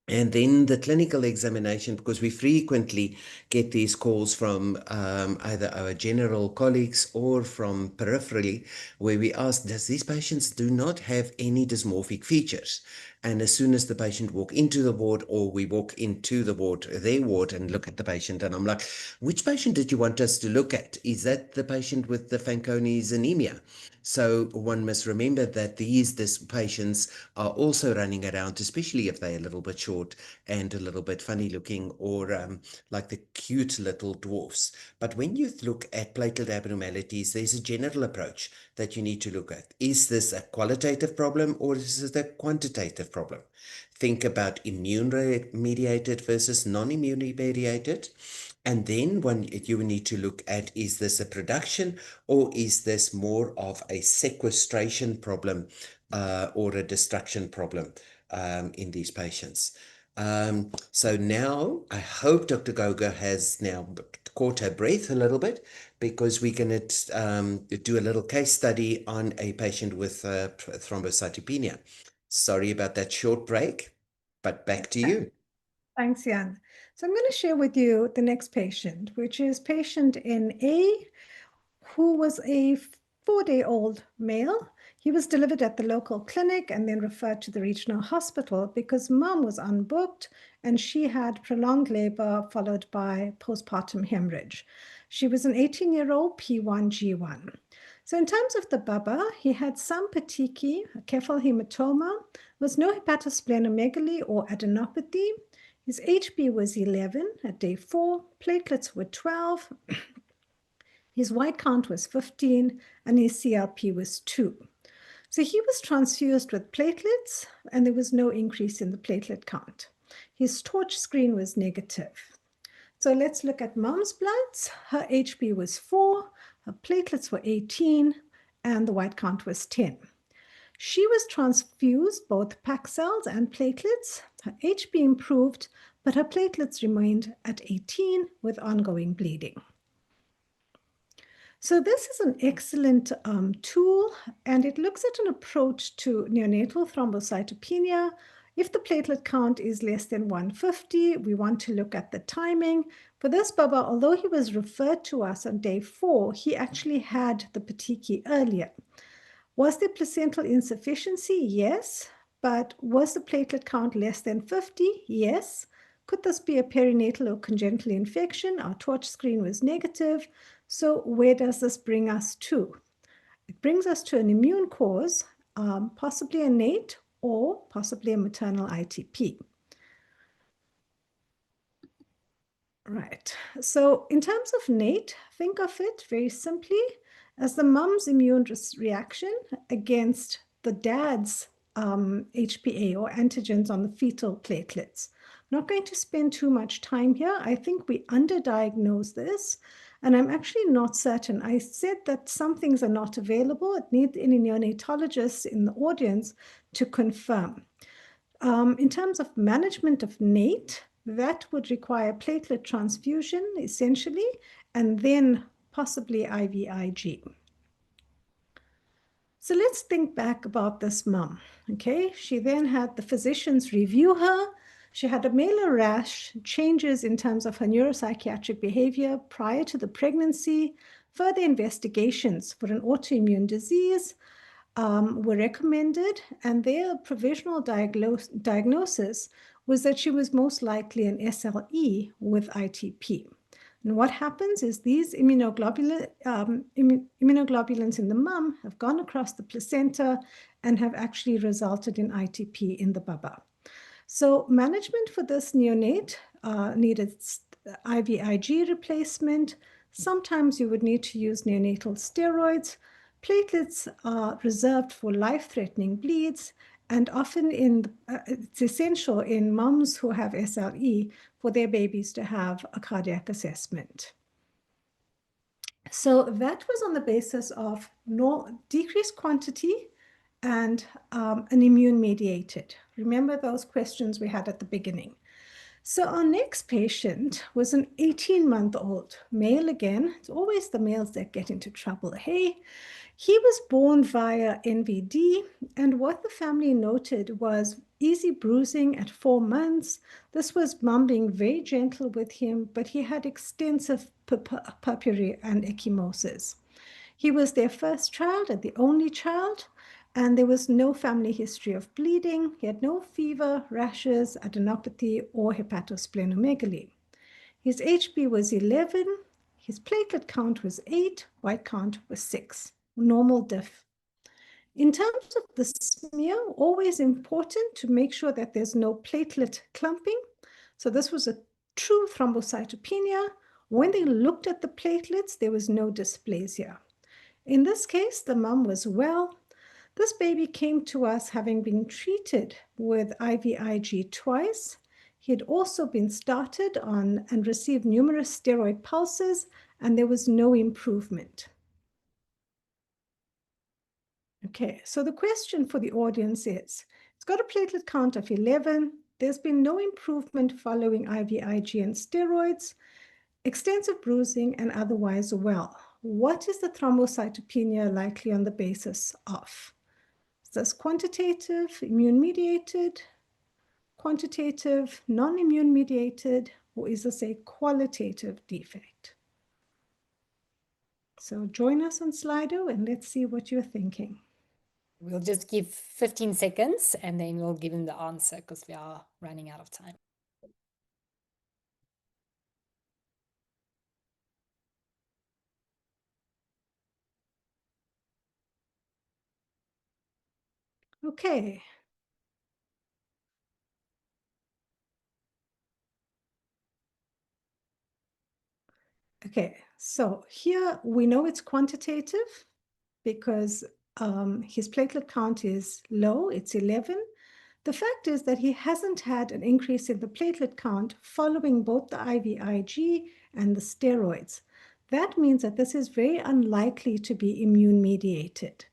B: And then the clinical examination, because we frequently get these calls from either our general colleagues or from peripherally, where we ask, does these patients do not have any dysmorphic features? And as soon as the patient walk into the ward or we walk into the ward, their ward, and look at the patient, and I'm like, which patient did you want us to look at? Is that the patient with the Fanconi's anemia? So one must remember that these patients are also running around, especially if they're a little bit short and a little bit funny looking, or like the cute little dwarfs. But when you look at platelet abnormalities, there's a general approach that you need to look at. Is this a qualitative problem or is it a quantitative problem? Think about immune-mediated versus non-immune mediated. And then when you need to look at, is this a production or is this more of a sequestration problem or a destruction problem in these patients? So now I hope Dr. Goga has now caught her breath a little bit, because we're going to do a little case study on a patient with thrombocytopenia. Sorry about that short break, but back to you.
A: Thanks, Jan. So I'm going to share with you the next patient, which is patient NA, who was a 4-day-old male. He was delivered at the local clinic and then referred to the regional hospital because mom was unbooked and she had prolonged labor followed by postpartum hemorrhage. She was an 18-year-old P1G1. So in terms of the baba, he had some petechiae, a cephal hematoma, was no hepatosplenomegaly or adenopathy. His HB was 11 at day 4, platelets were 12, his white count was 15, and his CRP was 2. So he was transfused with platelets, and there was no increase in the platelet count. His torch screen was negative. So let's look at mom's bloods. Her HB was 4, her platelets were 18, and the white count was 10. She was transfused both pack cells and platelets. Her HB improved, but her platelets remained at 18 with ongoing bleeding. So this is an excellent tool, and it looks at an approach to neonatal thrombocytopenia. If the platelet count is less than 150, we want to look at the timing. For this Baba, although he was referred to us on day 4, he actually had the petechiae earlier. Was there placental insufficiency? Yes. But was the platelet count less than 50? Yes. Could this be a perinatal or congenital infection? Our torch screen was negative. So where does this bring us to? It brings us to an immune cause, possibly innate or possibly a maternal ITP. Right. So in terms of innate, think of it very simply as the mum's immune reaction against the dad's HPA or antigens on the fetal platelets. I'm not going to spend too much time here. I think we underdiagnose this, and I'm actually not certain. I said that some things are not available. It needs any neonatologists in the audience to confirm. In terms of management of NATE, that would require platelet transfusion, essentially, and then possibly IVIG. So let's think back about this mom, okay? She then had the physicians review her. She had a malar rash, changes in terms of her neuropsychiatric behavior prior to the pregnancy, further investigations for an autoimmune disease, were recommended, and their provisional diagnosis was that she was most likely an SLE with ITP. And what happens is these immunoglobulins in the mum have gone across the placenta and have actually resulted in ITP in the baba. So management for this neonate needed IVIG replacement. Sometimes you would need to use neonatal steroids. Platelets are reserved for life-threatening bleeds, and often it's essential in moms who have SLE for their babies to have a cardiac assessment. So that was on the basis of decreased quantity and an immune-mediated. Remember those questions we had at the beginning. So our next patient was an 18-month-old male again. It's always the males that get into trouble. Hey, he was born via NVD, and what the family noted was easy bruising at 4 months. This was mom being very gentle with him, but he had extensive purpura and ecchymosis. He was their first child and the only child, and there was no family history of bleeding. He had no fever, rashes, adenopathy, or hepatosplenomegaly. His HB was 11. His platelet count was 8. White count was 6. Normal diff. In terms of the smear, always important to make sure that there's no platelet clumping. So this was a true thrombocytopenia. When they looked at the platelets, there was no dysplasia. In this case, the mom was well. This baby came to us having been treated with IVIG twice. He had also been started on and received numerous steroid pulses, and there was no improvement. Okay, so the question for the audience is, it's got a platelet count of 11. There's been no improvement following IVIG and steroids, extensive bruising, and otherwise well. What is the thrombocytopenia likely on the basis of? Is this quantitative, immune-mediated, quantitative, non-immune mediated, or is this a qualitative defect? So join us on Slido and let's see what you're thinking.
C: We'll just give 15 seconds and then we'll give him the answer because we are running out of time.
A: Okay. Okay, so here we know it's quantitative because his platelet count is low, it's 11. The fact is that he hasn't had an increase in the platelet count following both the IVIG and the steroids. That means that this is very unlikely to be immune-mediated.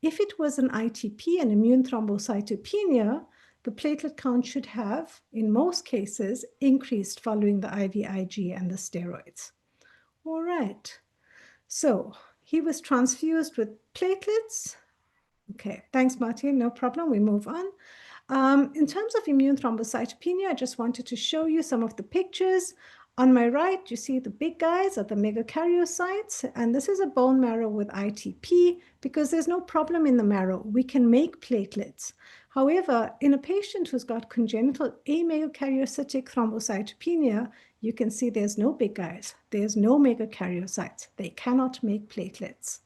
A: If it was an ITP, an immune thrombocytopenia, the platelet count should have, in most cases, increased following the IVIG and the steroids. All right, so he was transfused with platelets. Okay, thanks, Martin, no problem, we move on. In terms of immune thrombocytopenia, I just wanted to show you some of the pictures. On my right, you see the big guys are the megakaryocytes, and this is a bone marrow with ITP because there's no problem in the marrow. We can make platelets. However, in a patient who's got congenital amegakaryocytic thrombocytopenia, you can see there's no big guys. There's no megakaryocytes. They cannot make platelets.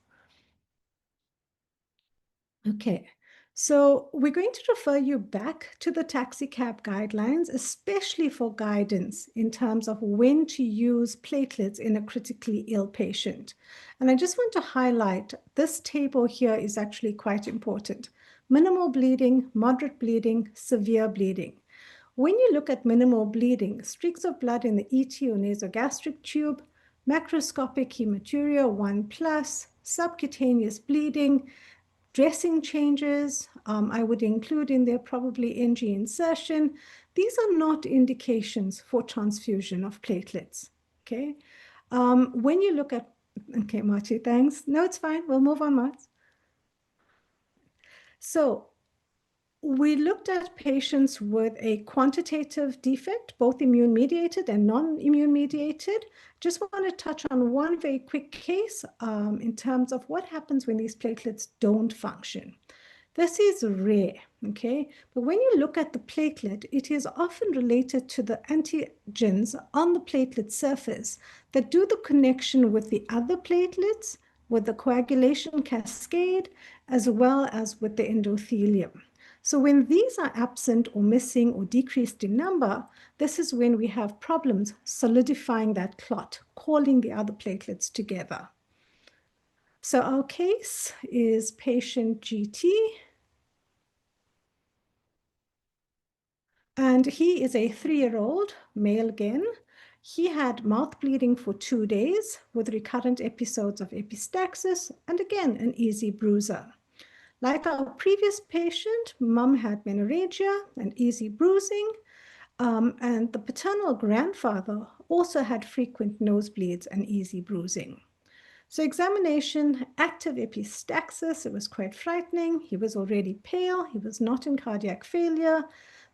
A: Okay. So we're going to refer you back to the taxicab guidelines, especially for guidance in terms of when to use platelets in a critically ill patient. And I just want to highlight this table here is actually quite important. Minimal bleeding, moderate bleeding, severe bleeding. When you look at minimal bleeding, streaks of blood in the ET or nasogastric tube, macroscopic hematuria 1+, subcutaneous bleeding, dressing changes, I would include in there probably NG insertion. These are not indications for transfusion of platelets, okay? When you look at, okay, Marty, thanks. No, it's fine. We'll move on, Mart. So we looked at patients with a quantitative defect, both immune-mediated and non-immune-mediated. Just want to touch on one very quick case in terms of what happens when these platelets don't function. This is rare, okay? But when you look at the platelet, it is often related to the antigens on the platelet surface that do the connection with the other platelets, with the coagulation cascade, as well as with the endothelium. So when these are absent or missing or decreased in number, this is when we have problems solidifying that clot, calling the other platelets together. So our case is patient GT. And he is a 3-year-old male again. He had mouth bleeding for 2 days with recurrent episodes of epistaxis and again, an easy bruiser. Like our previous patient, mum had menorrhagia and easy bruising, and the paternal grandfather also had frequent nosebleeds and easy bruising. So examination, active epistaxis, it was quite frightening. He was already pale. He was not in cardiac failure.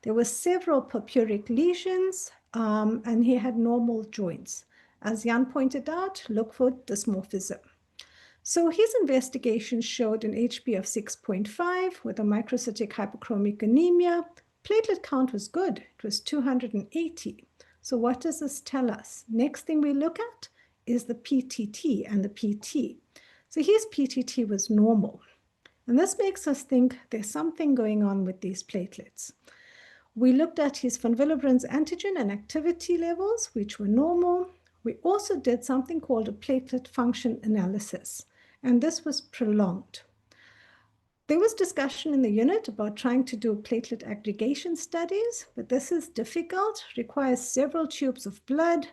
A: There were several purpuric lesions, and he had normal joints. As Jan pointed out, look for dysmorphism. So his investigation showed an HB of 6.5 with a microcytic hypochromic anemia. Platelet count was good. It was 280. So what does this tell us? Next thing we look at is the PTT and the PT. So his PTT was normal. And this makes us think there's something going on with these platelets. We looked at his von Willebrand's antigen and activity levels, which were normal. We also did something called a platelet function analysis, and this was prolonged. There was discussion in the unit about trying to do platelet aggregation studies, but this is difficult, requires several tubes of blood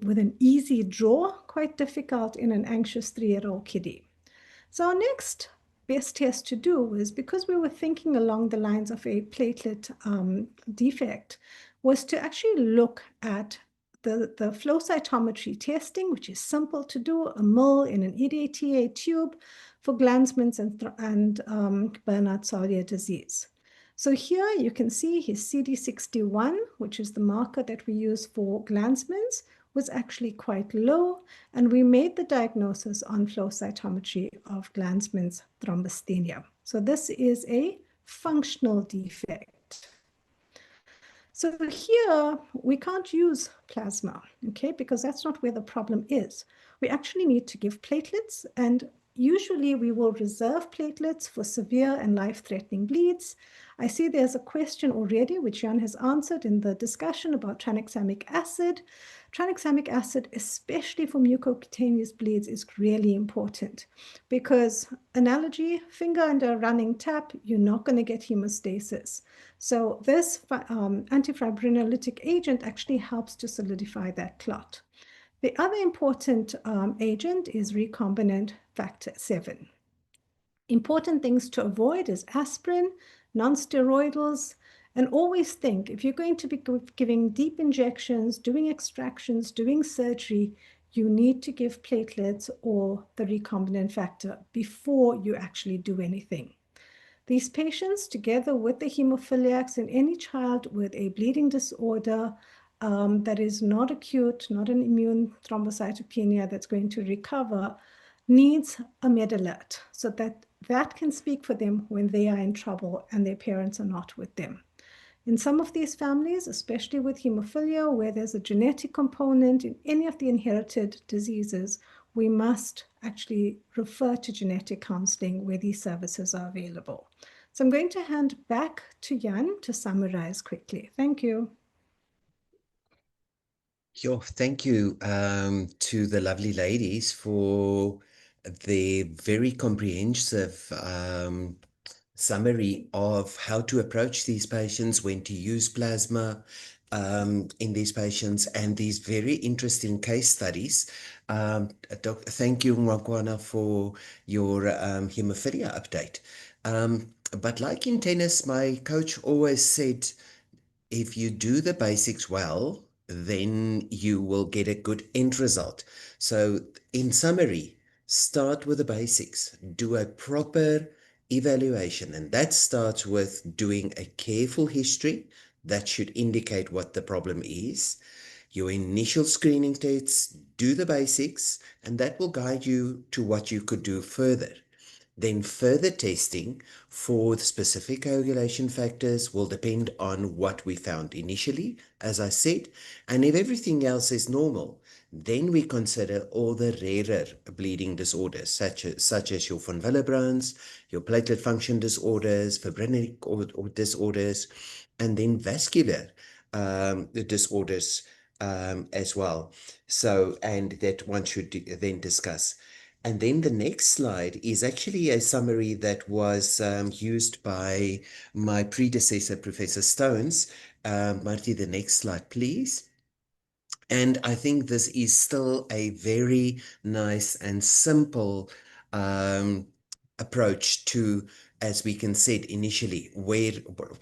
A: with an easy draw, quite difficult in an anxious 3-year-old kiddie. So our next best test to do was, because we were thinking along the lines of a platelet defect, was to actually look at the flow cytometry testing, which is simple to do, a mil in an EDTA tube for Glanzmann's and Bernard-Sallier disease. So here you can see his CD61, which is the marker that we use for Glanzmann's, was actually quite low, and we made the diagnosis on flow cytometry of Glanzmann's thrombasthenia. So this is a functional defect. So here we can't use plasma, okay, because that's not where the problem is. We actually need to give platelets, and usually we will reserve platelets for severe and life-threatening bleeds. I see there's a question already, which Jan has answered in the discussion about tranexamic acid. Tranexamic acid, especially for mucocutaneous bleeds, is really important because analogy, finger under a running tap, you're not going to get hemostasis. So this antifibrinolytic agent actually helps to solidify that clot. The other important agent is recombinant factor 7. Important things to avoid is aspirin, non-steroidals, and always think if you're going to be giving deep injections, doing extractions, doing surgery, you need to give platelets or the recombinant factor before you actually do anything. These patients, together with the hemophiliacs and any child with a bleeding disorder that is not acute, not an immune thrombocytopenia that's going to recover, needs a med alert so that that can speak for them when they are in trouble and their parents are not with them. In some of these families, especially with hemophilia, where there's a genetic component in any of the inherited diseases, we must actually refer to genetic counseling where these services are available. So I'm going to hand back to Jan to summarize quickly. Thank you.
B: Thank you to the lovely ladies for the very comprehensive summary of how to approach these patients, when to use plasma in these patients, and these very interesting case studies. Thank you, Ngoakoana, for your hemophilia update. But like in tennis, my coach always said, if you do the basics well, then you will get a good end result. So in summary, start with the basics, do a proper evaluation, and that starts with doing a careful history that should indicate what the problem is. Your initial screening tests, do the basics, and that will guide you to what you could do further. Then further testing for the specific coagulation factors will depend on what we found initially, as I said, and if everything else is normal, then we consider all the rarer bleeding disorders, such as your von Willebrand's, your platelet function disorders, fibrinolytic or disorders, and then vascular disorders as well. So, and that one should then discuss. And then the next slide is actually a summary that was used by my predecessor, Professor Stones. Marty, the next slide, please. And I think this is still a very nice and simple approach to, as we can said initially, where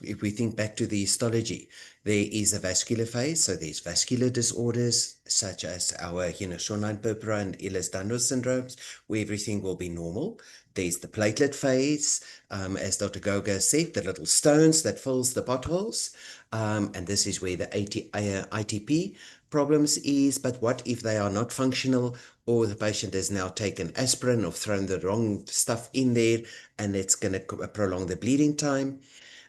B: if we think back to the histology, there is a vascular phase. So there's vascular disorders such as our Schönlein-Purpura and Ehlers-Danlos syndromes, where everything will be normal. There's the platelet phase, as Dr. Goga said, the little stones that fills the potholes. And this is where the ITP problems is. But what if they are not functional, or the patient has now taken aspirin or thrown the wrong stuff in there, and it's going to prolong the bleeding time?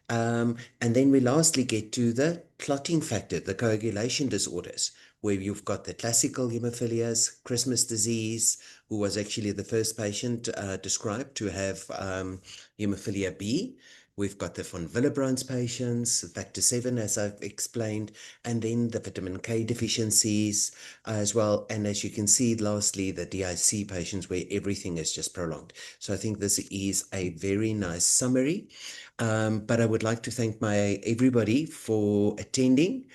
B: And then we lastly get to the clotting factor, the coagulation disorders, where you've got the classical hemophilias, Christmas disease, who was actually the first patient described to have hemophilia B. We've got the von Willebrand's patients, factor 7, as I've explained, and then the vitamin K deficiencies as well. And as you can see, lastly, the DIC patients where everything is just prolonged. So I think this is a very nice summary. But I would like to thank everybody for attending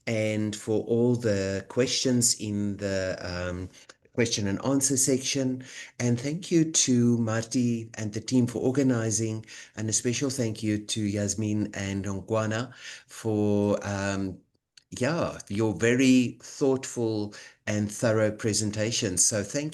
B: and for all the questions in the question and answer section. And thank you to Marty and the team for organizing, and a special thank you to Yasmin and Ngoakoana for your very thoughtful and thorough presentations. So thank you.